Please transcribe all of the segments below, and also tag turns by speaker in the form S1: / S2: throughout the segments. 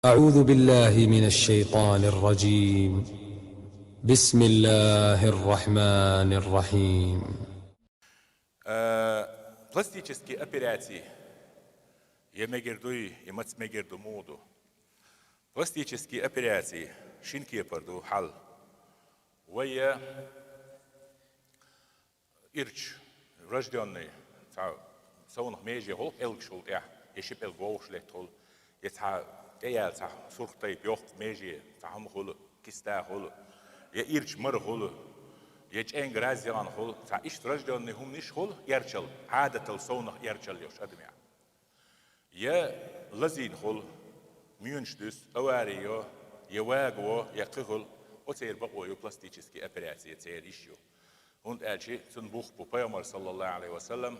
S1: أعوذ بالله من الشيطان الرجيم. بسم الله الرحمن الرحيم.
S2: Пластические операции я мегердуй и мать мегерду моду. Пластические операции шинки перду حل ويا إرش رجدوني تاع صونخ ميجي هول إلكشول تاع يشيب الجوش لتول يتاع تيال تاع سرخ طيب يوخ ميجي تاعهم هول كيستا هول يا إرش مر هول يجين غرازيان هول تاع إيش رجدوني هم نيش هول يرشل عادة الصونخ يرشل يوش أدميا يا لزين هول ميونشدس أواريو يواجو يقهل وتير بقوي بلاستيكي أبراتي تير إيشيو هون أجي تنبوخ ببيامر صلى الله عليه وسلم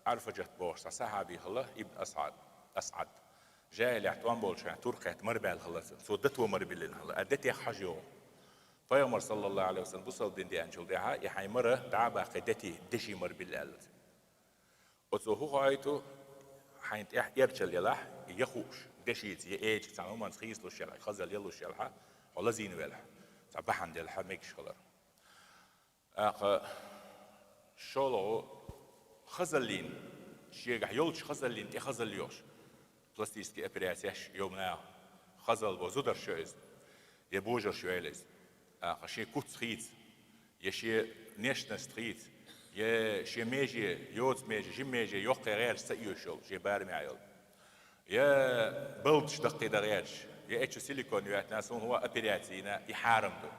S2: عرفجت بورس صحابي هلا ابن أسعد جاي لعتوان بولشان تركت مربال هلا سودته مربلين هلا أدتي حجيو بيامر صلى الله عليه وسلم بوصل دين دي أنجل ديها يحي مرة دعبا قدتي دشي مربل وتو هو هايتو حينت يرجل يلاح يخوش دشيت يأج تعلم من خيس لو شلح خزل يلو شلحه ولا زين ولا تبحن دلها ميكش خلر شلو خزلين شيء يولش خزلين تي خزل يوش بلاستيكي أبرياتيش يومنا خزل وزودر شويز يبوجر شويلز شيء كوت خيت يشي نيشنس خيت يا شي ميجي يوز ميجي جيم ميجي يوقي غير سيوشل جي بارمي عيل يا بلدش دقي دغيرش يا اتش سيليكون يات ناسون هو ابيرياتينا يحارم دو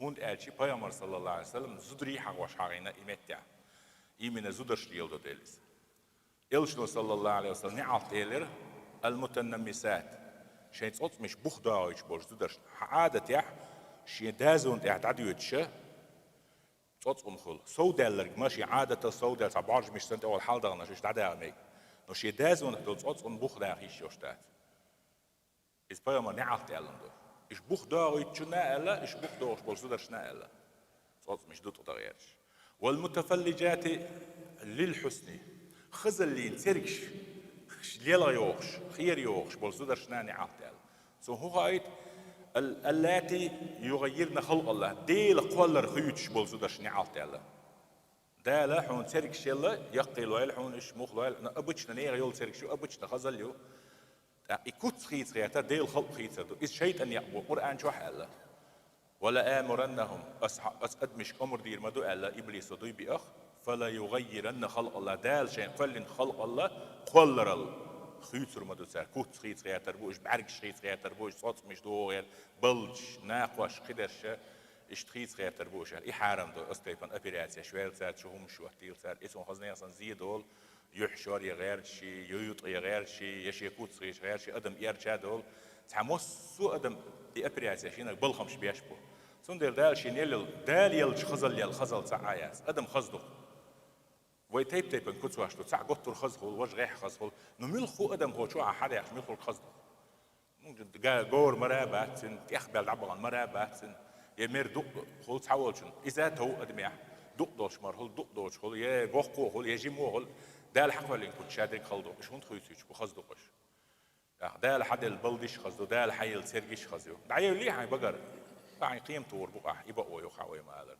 S2: هوند الشي بيامر صلى الله عليه وسلم زدري حق واش حقينا ايمتع ايمنا زدرش ليلدو ديلس إلشنو صلى الله عليه وسلم نعط تيلر المتنمسات شين تصوت مش بخداوش بوش زدرش عادة يح شي دازون تعديوتش تصوم خل سودالر ماشي عادة السودال تبارج مش سنت أول حال دغنا شو تعدي عميك نو شي دازون تصوم بخدا خيش يوشتات إز بيا ما نعرف تعلم ده إيش بخدا ويتشنا إلا إيش بخدا وش بولسودرشنا إلا تصوم مش دوت تغيرش والمتفلجات للحسن خزلين تركش ليلا يوخش خير يوخش بولسودرشنا نعرف تعلم سو هو هايت اللاتي يغيرن خلق الله ديل قولر خيوتش بولزودش نعالت الله دالا حون ترك شيلا يقي لويل حون اش مخ لويل ابوتشنا نيغ يول ترك شو ابوتشنا خزل يو يكوت خيت خياتا ديل خلق خيت دو إذ شيطان يقبو قرآن شو حالا ولا آمرنهم أسأدمش أمر دير مدو ألا إبليس دوي بأخ فلا يغيرن خلق الله دال شيء فلن خلق الله قولر الله خيتر مدوسا كوت خيت خياتر بوش بعرقش خيت خياتر بوش صوت مش دوغير بلج ناقوش قدرش اش خيت خياتر بوش إحارم دو استيفن أبيراتيا شويل سات شو هم شو احتيل سات اسم خزني أصلا زيدول يحشر يغير شي يوط يغير شي يشي كوت خيت غير شي أدم يرجع دول تعموس سو أدم دي أبيراتيا شينك بلخمش بيشبو سندر دال شي نيل دال يلج خزل يل خزل تعاياس أدم خزدو ويتيب تيب ان كنت واشتو تاع قطر خزخول واش غيح خزخول نملخو ادم هو شو حدا يخ ملخو الخزدو جور مرابات يخبل عبغان مرابات يمير دق خول تحولشن اذا تو ادم يح دق دوش مر هول دق دوش هول يا غوخو هول يا جيمو هول دال حق اللي كنت شادك خلدو ايش هون خويتش بخزدو قش دال حد البلدش خزدو دال حي السرجش خزدو دعيو لي هاي بقر باعي قيمته وربقه يبقى ويخاوي ما هذا